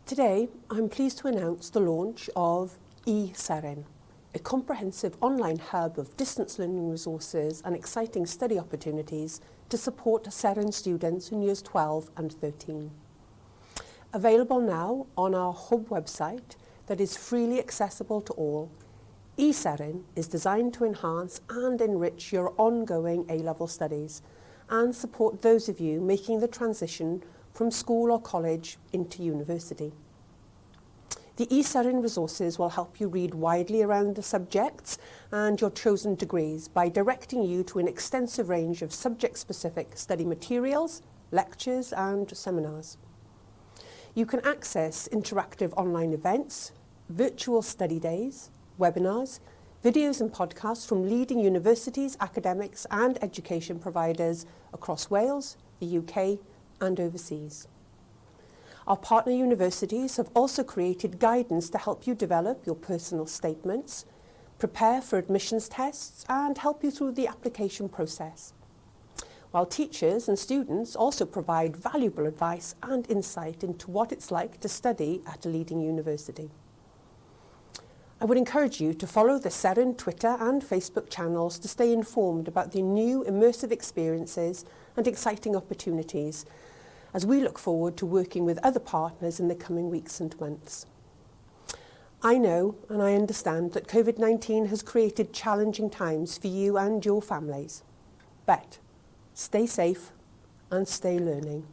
Today, I'm pleased to announce the launch of eSeren, a comprehensive online hub of distance learning resources and exciting study opportunities to support Seren students in years 12 and 13. Available now on our hub website that is freely accessible to all, eSeren is designed to enhance and enrich your ongoing A-level studies and support those of you making the transition from school or college into university. The eSeren resources will help you read widely around the subjects and your chosen degrees by directing you to an extensive range of subject-specific study materials, lectures and seminars. You can access interactive online events, virtual study days, webinars, videos and podcasts from leading universities, academics and education providers across Wales, the UK and overseas. Our partner universities have also created guidance to help you develop your personal statements, prepare for admissions tests and help you through the application process, while teachers and students also provide valuable advice and insight into what it's like to study at a leading university. I would encourage you to follow the Seren Twitter and Facebook channels to stay informed about the new immersive experiences and exciting opportunities as we look forward to working with other partners in the coming weeks and months. I know and I understand that COVID-19 has created challenging times for you and your families, but stay safe and stay learning.